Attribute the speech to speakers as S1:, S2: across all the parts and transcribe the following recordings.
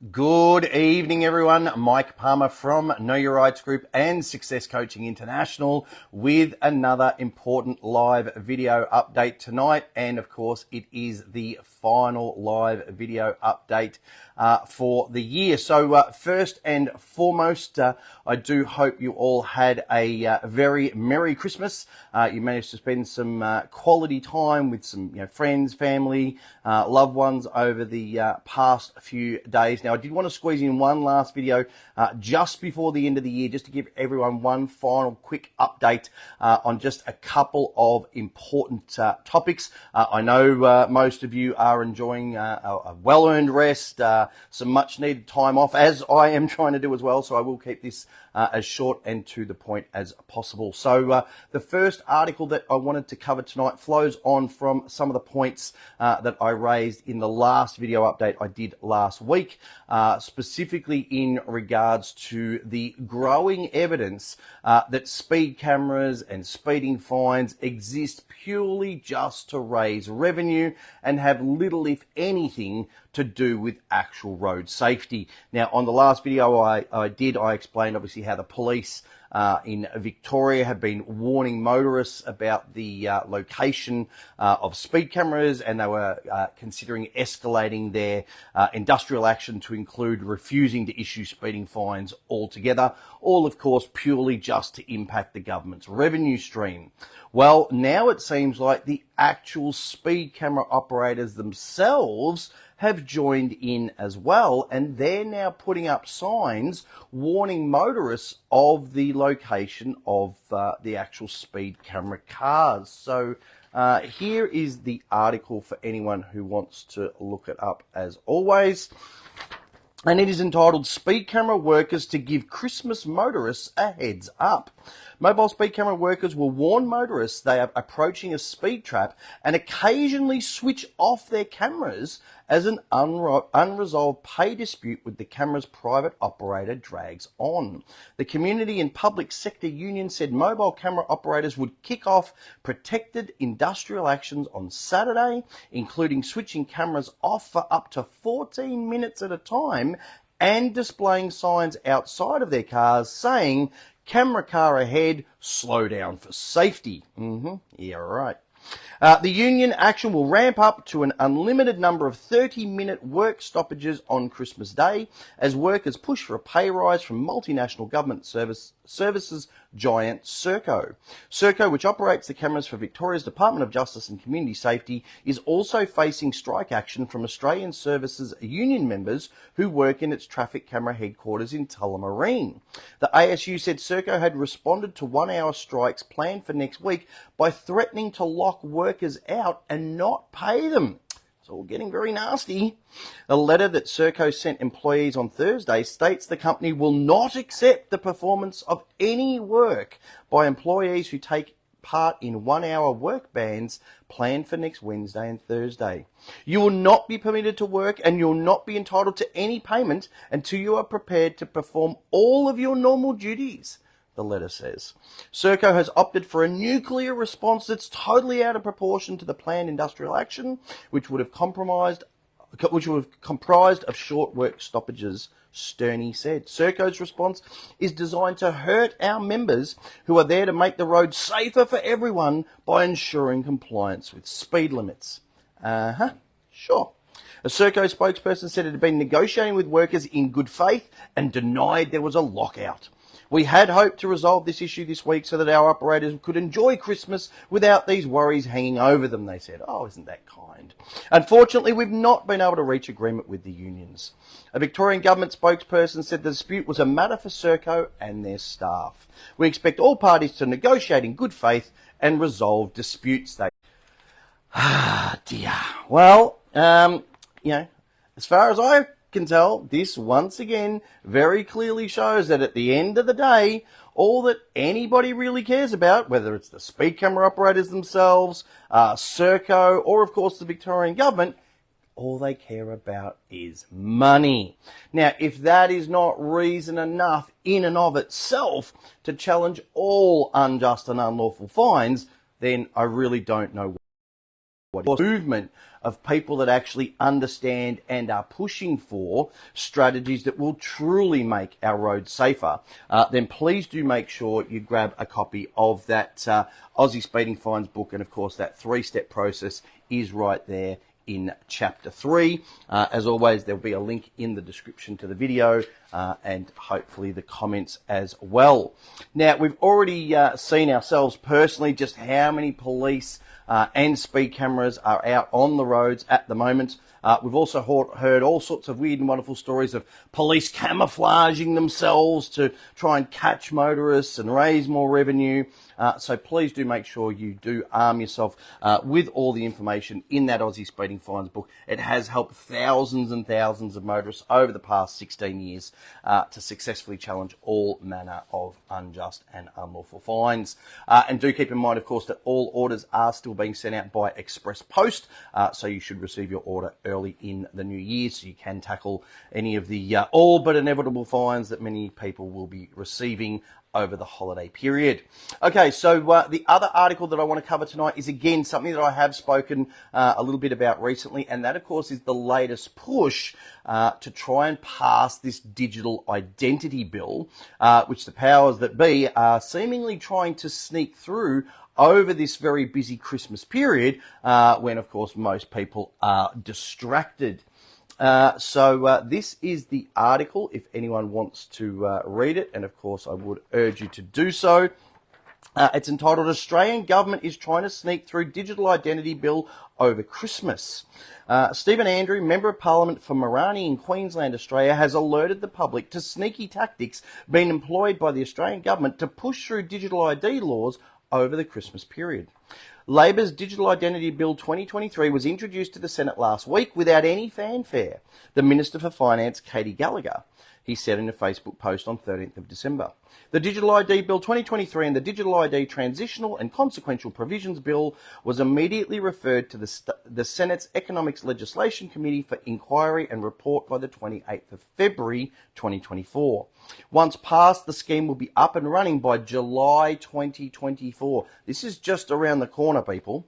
S1: Good evening, everyone. Mike Palmer from Know Your Rights Group and Success Coaching International with another important live video update tonight. And of course, it is the final live video update for the year. So first and foremost, I do hope you all had a very Merry Christmas. You managed to spend some quality time with some friends, family, loved ones over the past few days. Now, I did want to squeeze in one last video just before the end of the year, just to give everyone one final quick update on just a couple of important topics. I know most of you are enjoying a well-earned rest, some much-needed time off, as I am trying to do as well, so I will keep this as short and to the point as possible. So the first article that I wanted to cover tonight flows on from some of the points that I raised in the last video update I did last week, specifically in regards to the growing evidence that speed cameras and speeding fines exist purely just to raise revenue and have little, if anything, to do with actual road safety. Now, on the last video I explained obviously how the police in Victoria have been warning motorists about the location of speed cameras, and they were considering escalating their industrial action to include refusing to issue speeding fines altogether, all of course purely just to impact the government's revenue stream. Well, now it seems like the actual speed camera operators themselves have joined in as well, and they're now putting up signs warning motorists of the location of the actual speed camera cars. So here is the article for anyone who wants to look it up as always. And it is entitled, Speed Camera Workers to Give Christmas Motorists a Heads Up. Mobile speed camera workers will warn motorists they are approaching a speed trap and occasionally switch off their cameras as an unresolved pay dispute with the camera's private operator drags on. The Community and Public Sector Union said mobile camera operators would kick off protected industrial actions on Saturday, including switching cameras off for up to 14 minutes at a time and displaying signs outside of their cars saying, "Camera car ahead, slow down for safety." Yeah, right. The union action will ramp up to an unlimited number of 30-minute work stoppages on Christmas Day as workers push for a pay rise from multinational government services giant Serco. Serco, which operates the cameras for Victoria's Department of Justice and Community Safety, is also facing strike action from Australian Services union members who work in its traffic camera headquarters in Tullamarine. The ASU said Serco had responded to one-hour strikes planned for next week by threatening to lock workers out and not pay them. It's all getting very nasty. A letter that Serco sent employees on Thursday states the company will not accept the performance of any work by employees who take part in one-hour work bans planned for next Wednesday and Thursday. You will not be permitted to work and you'll not be entitled to any payment until you are prepared to perform all of your normal duties, the letter says. Serco has opted for a nuclear response that's totally out of proportion to the planned industrial action, which would have comprised of short work stoppages, Sterney said. Serco's response is designed to hurt our members who are there to make the road safer for everyone by ensuring compliance with speed limits. Sure. A Serco spokesperson said it had been negotiating with workers in good faith and denied there was a lockout. We had hoped to resolve this issue this week so that our operators could enjoy Christmas without these worries hanging over them, they said. Oh, isn't that kind? Unfortunately, we've not been able to reach agreement with the unions. A Victorian government spokesperson said the dispute was a matter for Serco and their staff. We expect all parties to negotiate in good faith and resolve disputes, they... dear. Well, as far as I can tell, this once again very clearly shows that at the end of the day, all that anybody really cares about, whether it's the speed camera operators themselves, Serco, or of course the Victorian government, all they care about is money. Now, if that is not reason enough in and of itself to challenge all unjust and unlawful fines, then I really don't know movement of people that actually understand and are pushing for strategies that will truly make our roads safer, then please do make sure you grab a copy of that Aussie Speeding Fines book. And of course, that 3-step process is right there in chapter 3. As always, there'll be a link in the description to the video and hopefully the comments as well. Now, we've already seen ourselves personally just how many police and speed cameras are out on the roads at the moment. We've also heard all sorts of weird and wonderful stories of police camouflaging themselves to try and catch motorists and raise more revenue. So please do make sure you do arm yourself with all the information in that Aussie Speeding Fines book. It has helped thousands and thousands of motorists over the past 16 years to successfully challenge all manner of unjust and unlawful fines. And do keep in mind, of course, that all orders are still being sent out by express post, so you should receive your order early in the new year so you can tackle any of the all but inevitable fines that many people will be receiving over the holiday period. Okay, so the other article that I want to cover tonight is again something that I have spoken a little bit about recently, and that of course is the latest push to try and pass this digital identity bill, which the powers that be are seemingly trying to sneak through over this very busy Christmas period, when of course most people are distracted. So this is the article if anyone wants to read it, and of course I would urge you to do so. It's entitled Australian Government is Trying to Sneak Through Digital Identity Bill Over Christmas. Stephen Andrew, Member of Parliament for Mirani in Queensland, Australia, has alerted the public to sneaky tactics being employed by the Australian Government to push through digital ID laws over the Christmas period. Labor's Digital Identity Bill 2023 was introduced to the Senate last week without any fanfare, the Minister for Finance, Katie Gallagher, he said in a Facebook post on 13th of December. The Digital ID Bill 2023 and the Digital ID Transitional and Consequential Provisions Bill was immediately referred to the Senate's Economics Legislation Committee for inquiry and report by the 28th of February 2024. Once passed, the scheme will be up and running by July 2024. This is just around the corner, people.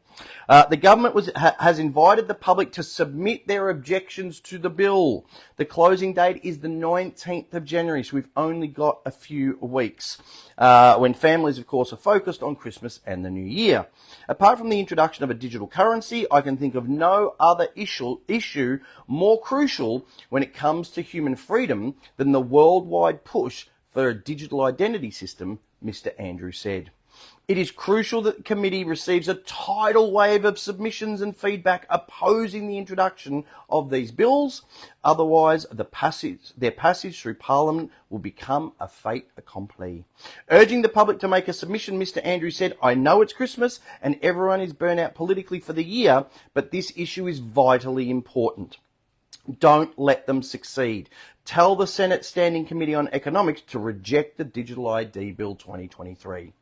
S1: The government has invited the public to submit their objections to the bill. The closing date is the 19th of January, so we've only got a few weeks, when families, of course, are focused on Christmas and the New Year. Apart from the introduction of a digital currency, I can think of no other issue more crucial when it comes to human freedom than the worldwide push for a digital identity system, Mr. Andrew said. It is crucial that the committee receives a tidal wave of submissions and feedback opposing the introduction of these bills. Otherwise, their passage through Parliament will become a fait accompli. Urging the public to make a submission, Mr. Andrew said, I know it's Christmas and everyone is burnt out politically for the year, but this issue is vitally important. Don't let them succeed. Tell the Senate Standing Committee on Economics to reject the Digital ID Bill 2023.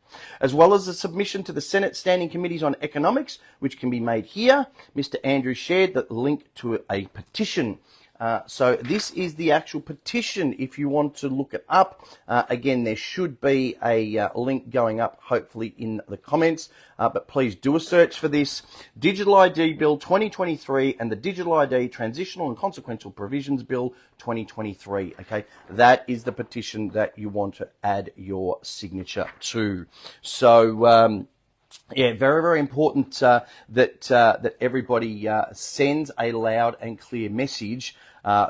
S1: As well as the submission to the Senate Standing Committees on Economics, which can be made here, Mr. Andrews shared the link to a petition. So this is the actual petition if you want to look it up. Again, there should be a link going up, hopefully, in the comments. But please do a search for this. Digital ID Bill 2023 and the Digital ID Transitional and Consequential Provisions Bill 2023. Okay, that is the petition that you want to add your signature to. So, yeah, very, very important that everybody sends a loud and clear message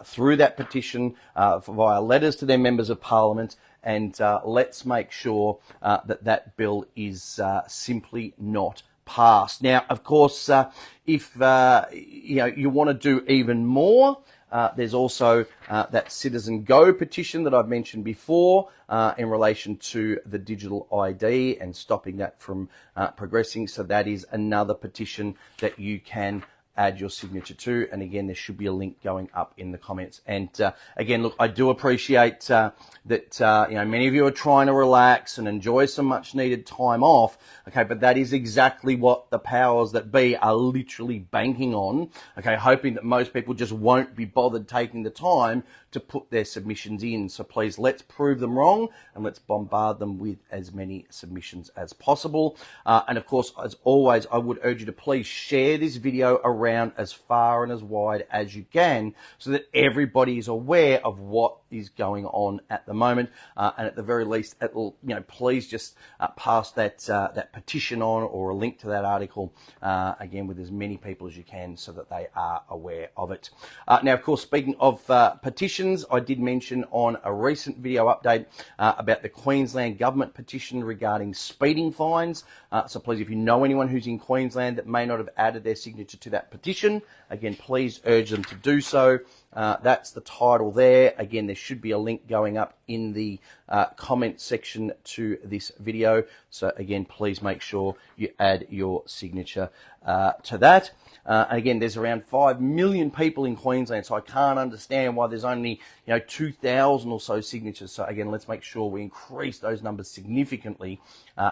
S1: through that petition via letters to their members of Parliament, and let's make sure that bill is simply not passed. Now, of course, if you want to do even more, there's also that Citizen Go petition that I've mentioned before in relation to the digital ID and stopping that from progressing. So that is another petition that you can add your signature to. And again, there should be a link going up in the comments. And again, look, I do appreciate that many of you are trying to relax and enjoy some much needed time off. Okay, but that is exactly what the powers that be are literally banking on. Okay, hoping that most people just won't be bothered taking the time to put their submissions in. So please, let's prove them wrong and let's bombard them with as many submissions as possible. And of course, as always, I would urge you to please share this video around as far and as wide as you can so that everybody is aware of what is going on at the moment. And at the very least, it'll, please just pass that petition on or a link to that article again with as many people as you can so that they are aware of it. Now, of course, speaking of petitions, I did mention on a recent video update about the Queensland government petition regarding speeding fines. So please, if you know anyone who's in Queensland that may not have added their signature to that petition, again, please urge them to do so. That's the title there. Again, there should be a link going up in the comment section to this video. So again, please make sure you add your signature to that. Again, there's around 5 million people in Queensland, so I can't understand why there's only 2,000 or so signatures. So again, let's make sure we increase those numbers significantly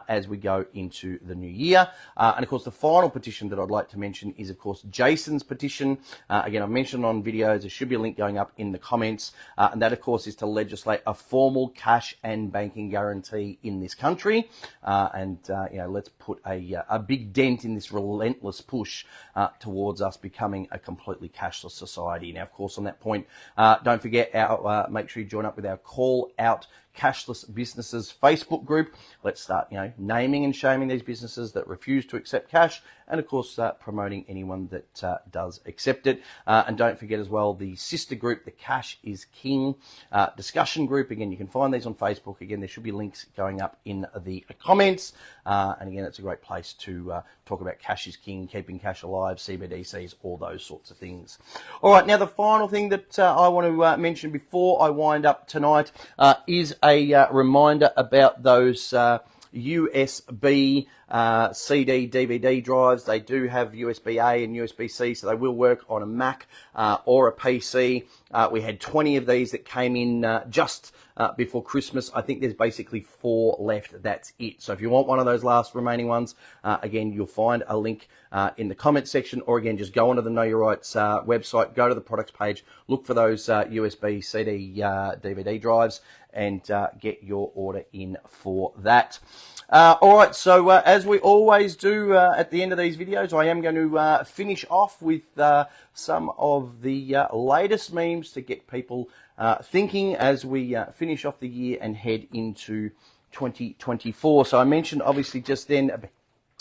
S1: as we go into the new year. And of course, the final petition that I'd like to mention is, of course, Jason's petition. Again, I've mentioned on videos, there should be a link going up in the comments. And that, of course, is to legislate a formal cash and banking guarantee in this country. Let's put a big dent in this relentless push towards us becoming a completely cashless society. Now, of course, on that point, don't forget make sure you join up with our Call Out Cashless Businesses Facebook group. Let's start, naming and shaming these businesses that refuse to accept cash, and of course, promoting anyone that does accept it. And don't forget as well the sister group, the Cash is King discussion group. Again, you can find these on Facebook. Again, there should be links going up in the comments. And again, it's a great place to talk about Cash is King, keeping cash alive, CBDCs, all those sorts of things. All right, now the final thing that I want to mention before I wind up tonight is a reminder about those USB CD, DVD drives. They do have USB-A and USB-C, so they will work on a Mac or a PC. We had 20 of these that came in just before Christmas. I think there's basically 4 left. That's it. So if you want one of those last remaining ones, again, you'll find a link in the comment section, or again, just go onto the Know Your Rights website, go to the products page, look for those USB, CD, DVD drives, and get your order in for that. All right, so as we always do at the end of these videos, I am going to finish off with some of the latest memes to get people thinking as we finish off the year and head into 2024. So I mentioned obviously just then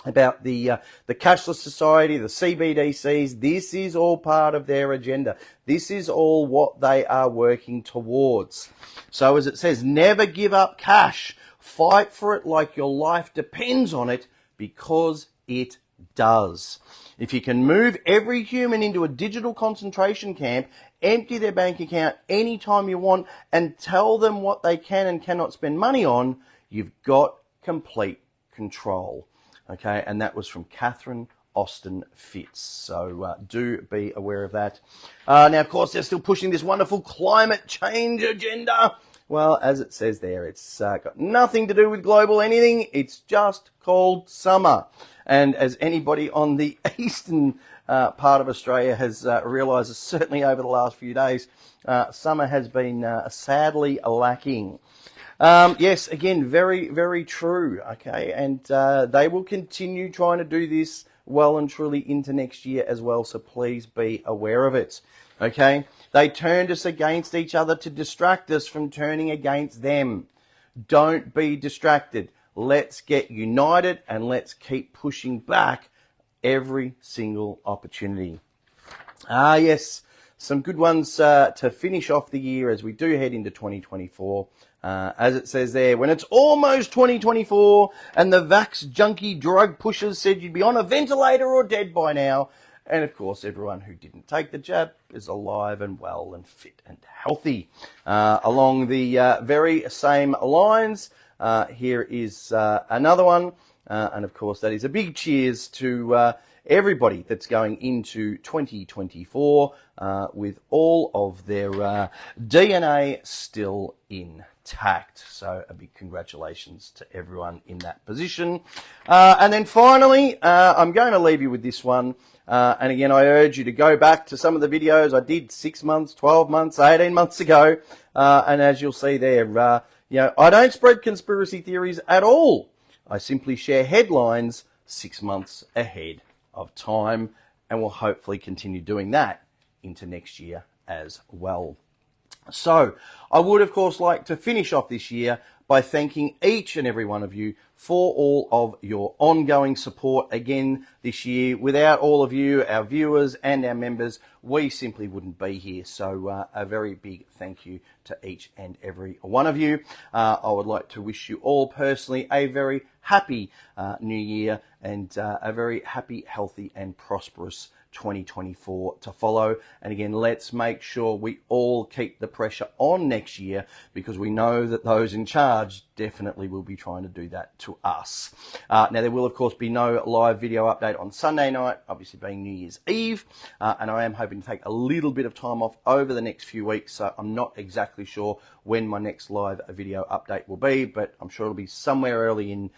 S1: about the Cashless Society, the CBDCs. This is all part of their agenda. This is all what they are working towards. So as it says, never give up cash. Fight for it like your life depends on it, because it does. If you can move every human into a digital concentration camp, empty their bank account anytime you want, and tell them what they can and cannot spend money on, you've got complete control. Okay, and that was from Catherine Austin Fitz. So do be aware of that. Now, of course, they're still pushing this wonderful climate change agenda. Well, as it says there, it's got nothing to do with global anything. It's just called summer. And as anybody on the eastern part of Australia has realised, certainly over the last few days, summer has been sadly lacking. Yes, again, very, very true. Okay, and they will continue trying to do this well and truly into next year as well. So please be aware of it. Okay, they turned us against each other to distract us from turning against them. Don't be distracted. Let's get united and let's keep pushing back every single opportunity. Yes, some good ones to finish off the year as we do head into 2024. As it says there, when it's almost 2024 and the vax junkie drug pushers said you'd be on a ventilator or dead by now. And of course, everyone who didn't take the jab is alive and well and fit and healthy. Along the very same lines, here is another one. And of course, that is a big cheers to everybody that's going into 2024 with all of their DNA still intact. So a big congratulations to everyone in that position. And then finally, I'm going to leave you with this one. And again, I urge you to go back to some of the videos I did 6 months, 12 months, 18 months ago. And as you'll see there, I don't spread conspiracy theories at all. I simply share headlines 6 months ahead of time, and will hopefully continue doing that into next year as well. So I would, of course, like to finish off this year by thanking each and every one of you for all of your ongoing support again this year. Without all of you, our viewers and our members, we simply wouldn't be here. So a very big thank you to each and every one of you. I would like to wish you all personally a very happy new year and a very happy, healthy and prosperous 2024 to follow. And again, let's make sure we all keep the pressure on next year, because we know that those in charge definitely will be trying to do that to us. Now, there will, of course, be no live video update on Sunday night, obviously being New Year's Eve, and I am hoping to take a little bit of time off over the next few weeks, so I'm not exactly sure when my next live video update will be, but I'm sure it'll be somewhere early in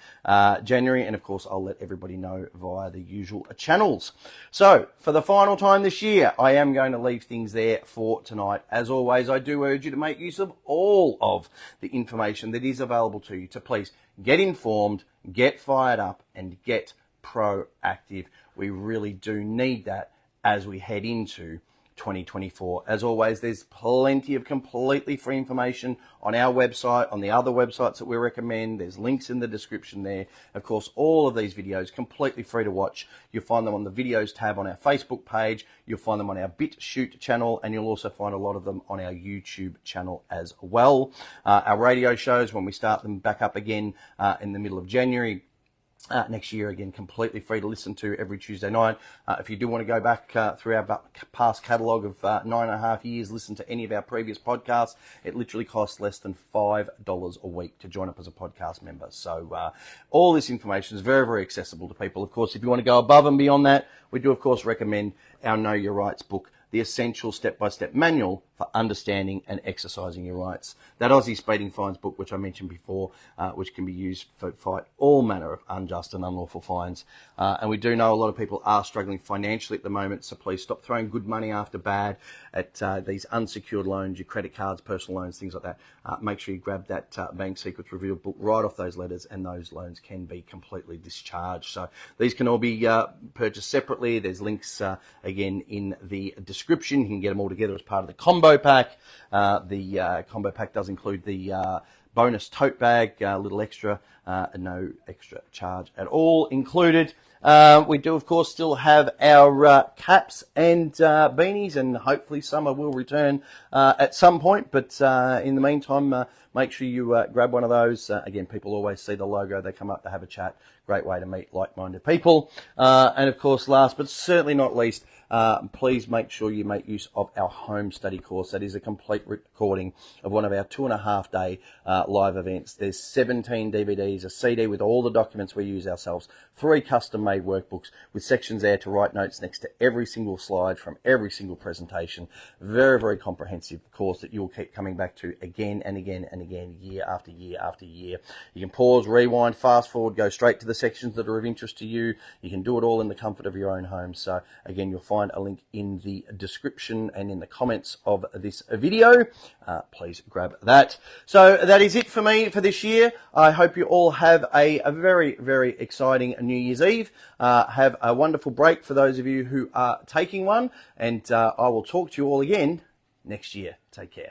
S1: January, and of course I'll let everybody know via the usual channels. So for the final time this year, I am going to leave things there for tonight. As always, I do urge you to make use of all of the information that is available to you to please get informed, get fired up and get proactive. We really do need that as we head into 2024. As always, there's plenty of completely free information on our website, on the other websites that we recommend. There's links in the description there. Of course, all of these videos completely free to watch. You'll find them on the videos tab on our Facebook page. You'll find them on our BitChute channel, and you'll also find a lot of them on our YouTube channel as well. Our radio shows, when we start them back up again in the middle of January, next year, again, completely free to listen to every Tuesday night. If you do want to go back through our past catalogue of 9.5 years, listen to any of our previous podcasts, it literally costs less than $5 a week to join up as a podcast member. So all this information is very, very accessible to people. Of course, if you want to go above and beyond that, we do, of course, recommend our Know Your Rights book, the essential step-by-step manual for understanding and exercising your rights. That Aussie Speeding Fines book, which I mentioned before, which can be used to fight all manner of unjust and unlawful fines. And we do know a lot of people are struggling financially at the moment, so please stop throwing good money after bad at these unsecured loans, your credit cards, personal loans, things like that. Make sure you grab that Bank Secrets Revealed book right off those letters, and those loans can be completely discharged. So these can all be purchased separately. There's links, again, in the description. You can get them all together as part of the combo pack. The combo pack does include the bonus tote bag, a little extra, no extra charge at all included. We do, of course, still have our caps and beanies, and hopefully summer will return at some point. But in the meantime, make sure you grab one of those. Again, people always see the logo. They come up to have a chat. Great way to meet like-minded people. And, of course, last but certainly not least, please make sure you make use of our home study course. That is a complete recording of one of our 2.5-day live events. There's 17 DVDs, a CD with all the documents we use ourselves, 3 custom-made workbooks with sections there to write notes next to every single slide from every single presentation. Very, very comprehensive course that you'll keep coming back to again and again and again, year after year after year. You can pause, rewind, fast forward, go straight to the sections that are of interest to you. You can do it all in the comfort of your own home. So again, you'll find a link in the description and in the comments of this video. Please grab that. So that is it for me for this year. I hope you all have a very, very exciting New Year's Eve. Have a wonderful break for those of you who are taking one, and I will talk to you all again next year. Take care.